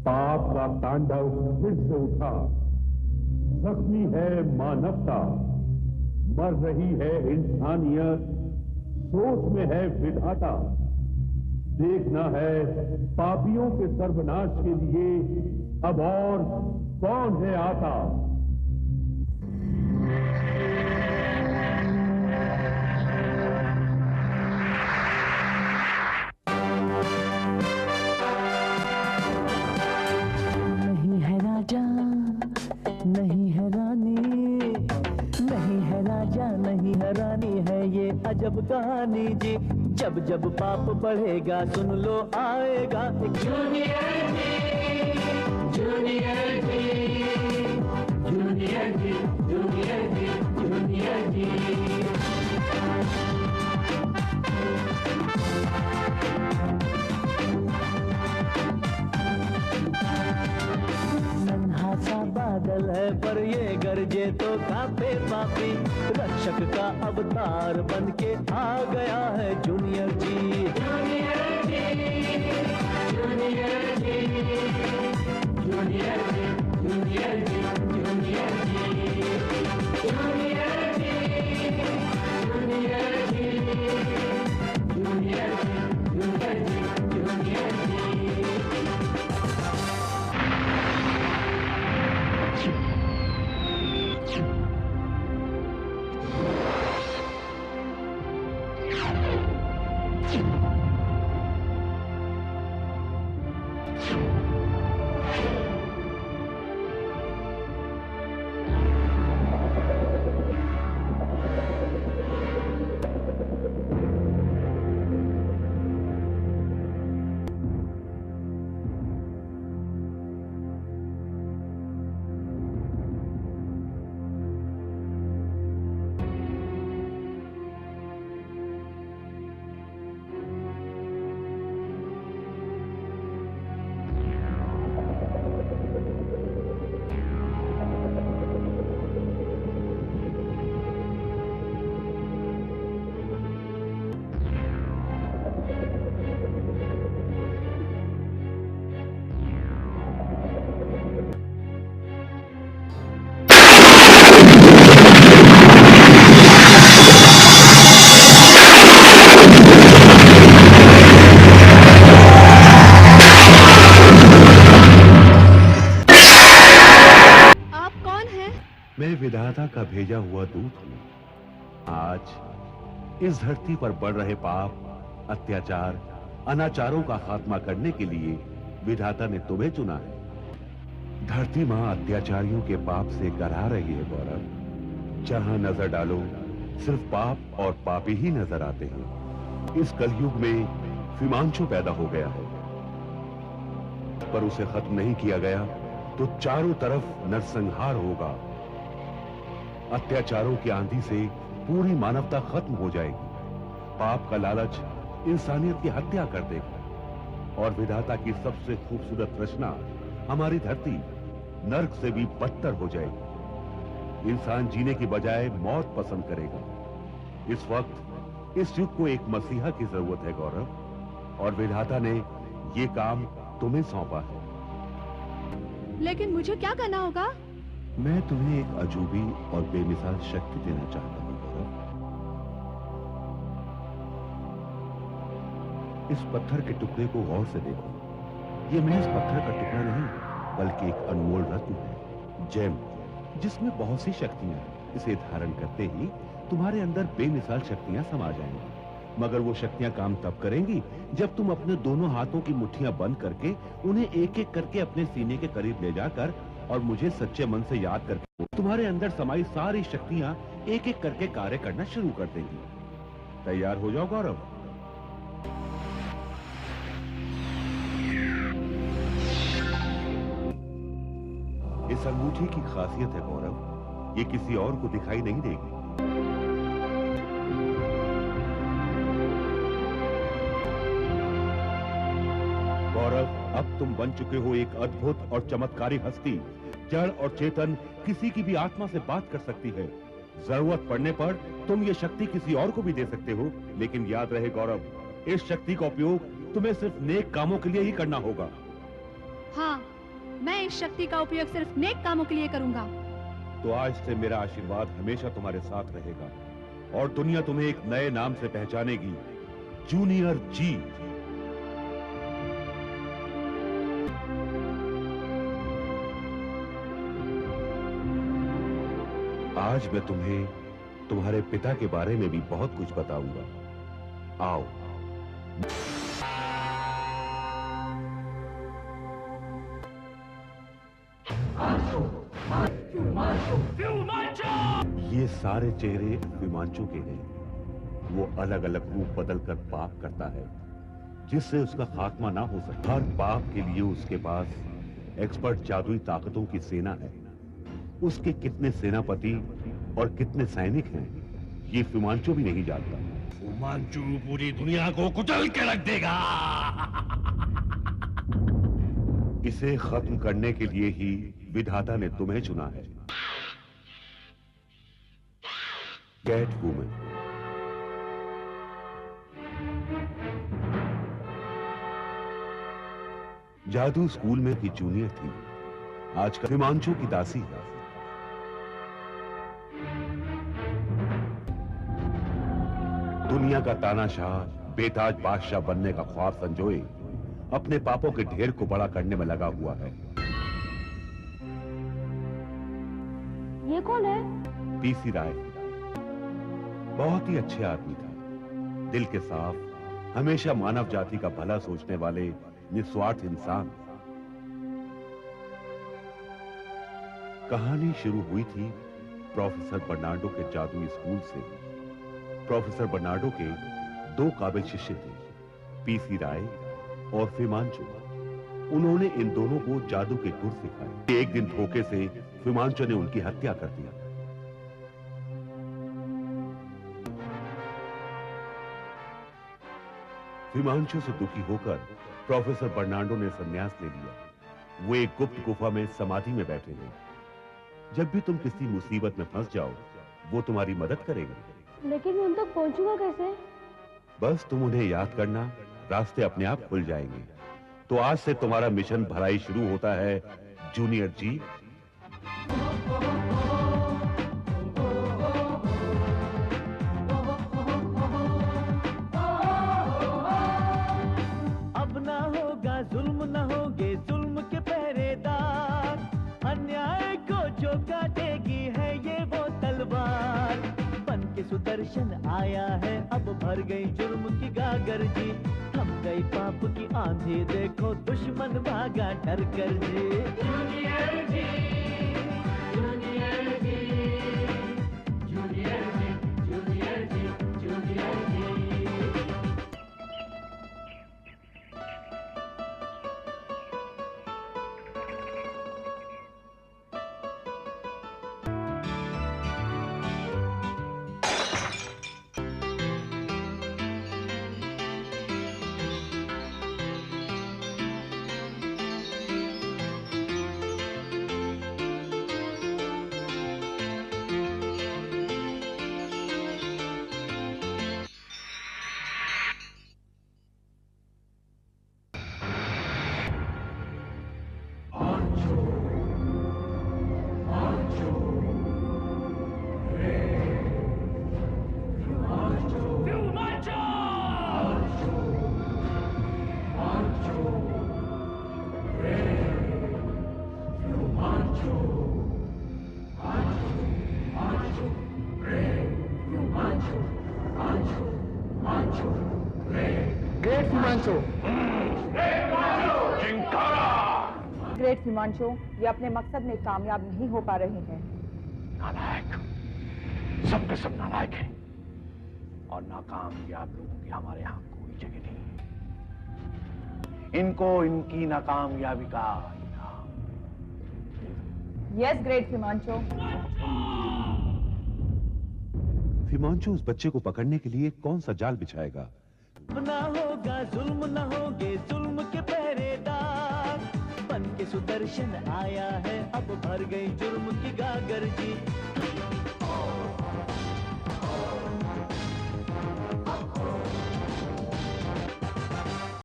पाप का तांडव फिर से उठा। जख्मी है मानवता, मर रही है इंसानियत, सोच में है विधाता। देखना है पापियों के सर्वनाश के लिए अब और कौन है आता। नहीं है राजा, नहीं है रानी, नहीं है राजा, नहीं है रानी, है ये अजब कहानी जी। जब जब पाप बढ़ेगा सुन लो आएगा एक जूनियर जी, जूनियर जी, जूनियर जी, जूनियर जी, जूनियर जी। नन्हा सा बादल है पर ये गरजे तो कांपे पापी। रक्षक का अवतार बन के आ गया है जूनियर जी, जूनियर जी, जूनियर जी, जूनियर जी, जूनियर जी, जूनियर जी, जूनियर जी, जूनियर जी, जूनियर जी, जूनियर जी, जूनियर जी। मैं विधाता का भेजा हुआ दूत हूं। आज इस धरती पर बढ़ रहे पाप, अत्याचार, अनाचारों का खात्मा करने के लिए विधाता ने तुम्हें चुना है। धरती मां अत्याचारियों के पाप से करहा रही है गौरव। जहां नजर डालो सिर्फ पाप और पापी ही नजर आते हैं। इस कलयुग में हिमांशु पैदा हो गया है, पर उसे खत्म नहीं किया गया तो चारों तरफ नरसंहार होगा। अत्याचारों की आंधी से पूरी मानवता खत्म हो जाएगी। पाप का लालच इंसानियत की हत्या कर देगा और विधाता की सबसे खूबसूरत रचना हमारी धरती नर्क से भी बदतर हो जाएगी। इंसान जीने की बजाय मौत पसंद करेगा। इस वक्त इस युग को एक मसीहा की जरूरत है गौरव, और विधाता ने ये काम तुम्हें सौंपा है। लेकिन मुझे क्या करना होगा? मैं तुम्हें एक अजूबी और बेमिसाल शक्ति देना चाहता हूं गौरव। इस पत्थर के टुकड़े को गौर से देखो। ये महज पत्थर का टुकड़ा नहीं, बल्कि एक अनमोल रत्न है, जेम, जिसमें बहुत सी शक्तियां हैं। इसे धारण करते ही तुम्हारे अंदर बेमिसाल शक्तियां समा जाएंगी। मगर वो शक्तियां काम तब करेंगी जब तुम अपने दोनों हाथों की मुट्ठियां बंद करके उन्हें एक एक करके अपने सीने के करीब ले जाकर और मुझे सच्चे मन से याद करके तुम्हारे अंदर समाई सारी शक्तियां एक एक करके कार्य करना शुरू कर देंगी। तैयार हो जाओ गौरव। इस अंगूठी की खासियत है गौरव, ये किसी और को दिखाई नहीं देगी। गौरव, अब तुम बन चुके हो एक अद्भुत और चमत्कारी हस्ती। जड़ और चेतन किसी की भी आत्मा से बात कर सकती है। जरूरत पड़ने पर तुम ये शक्ति किसी और को भी दे सकते हो, लेकिन याद रहे गौरव, इस शक्ति का उपयोग तुम्हें सिर्फ नेक कामों के लिए ही करना होगा। हाँ, मैं इस शक्ति का उपयोग सिर्फ नेक कामों के लिए करूंगा। तो आज से मेरा आशीर्वाद हमेशा तुम्हारे साथ रहेगा और दुनिया तुम्हें एक नए नाम से पहचानेगी, जूनियर जी। आज मैं तुम्हें तुम्हारे पिता के बारे में भी बहुत कुछ बताऊंगा। आओ। ये सारे चेहरे विमांचू के हैं। वो अलग अलग रूप बदलकर पाप करता है जिससे उसका खात्मा ना हो सके। हर पाप के लिए उसके पास एक्सपर्ट जादुई ताकतों की सेना है। उसके कितने सेनापति और कितने सैनिक हैं ये फिमांचो भी नहीं जानता। फिमांचो पूरी दुनिया को कुचल के रख देगा। इसे खत्म करने के लिए ही विधाता ने तुम्हें चुना है। Cat woman. जादू स्कूल में की जूनियर थी, आजकल हिमांशु की दासी है। दुनिया का तानाशाह बेताज बादशाह बनने का ख्वाब संजोए अपने पापों के ढेर को बड़ा करने में लगा हुआ है। ये कौन है? पीसी राय बहुत ही अच्छे आदमी था, दिल के साफ, हमेशा मानव जाति का भला सोचने वाले निस्वार्थ इंसान। कहानी शुरू हुई थी प्रोफेसर बर्नार्डो के जादुई स्कूल से। प्रोफेसर बर्नार्डो के दो काबिल शिष्य थे, पीसी राय और फिमांचो। उन्होंने इन दोनों को जादू के गुर सिखाए। एक दिन धोखे से फिमांचो ने उनकी हत्या कर दी। फिमांचो से दुखी होकर प्रोफेसर बर्नार्डो ने संन्यास ले लिया। वो एक गुप्त गुफा में समाधि में बैठे हैं। जब भी तुम किसी मुसीबत में फंस जाओ वो तुम्हारी मदद करेंगे। लेकिन मैं उन तक पहुंचूंगा कैसे? बस तुम उन्हें याद करना, रास्ते अपने आप खुल जाएंगे। तो आज से तुम्हारा मिशन भलाई शुरू होता है जूनियर जी। अब ना होगा जुल्म, ना होगे जुल्म के पहरेदार। अन्याय को जो काटेगी है ये वो तलवार। बन के सुदर्शन आया है, अब भर गई जुर्म की गागर जी। थम गई पाप की आंधी, देखो दुश्मन भागा डर कर जी। जूनियर जी, जूनियर जी, जूनियर जी, जूनियर जी, जूनियर जी। ग्रेट फिमांचो, ग्रेट फिमांचो, ये अपने मकसद में कामयाब नहीं हो पा रहे हैं। नालायक, सब के सब नालायक हैं और नाकामयाब लोगों की हमारे यहाँ कोई जगह नहीं। इनको इनकी नाकामयाबी का इनाम। Yes great फिमांचो। फिमांचो उस बच्चे को पकड़ने के लिए कौन सा जाल बिछाएगा? ना होगा जुल्म, ना होगे जुल्म के पहरेदार। बन के सुदर्शन आया है, अब भर गई जुर्म की गागर जी।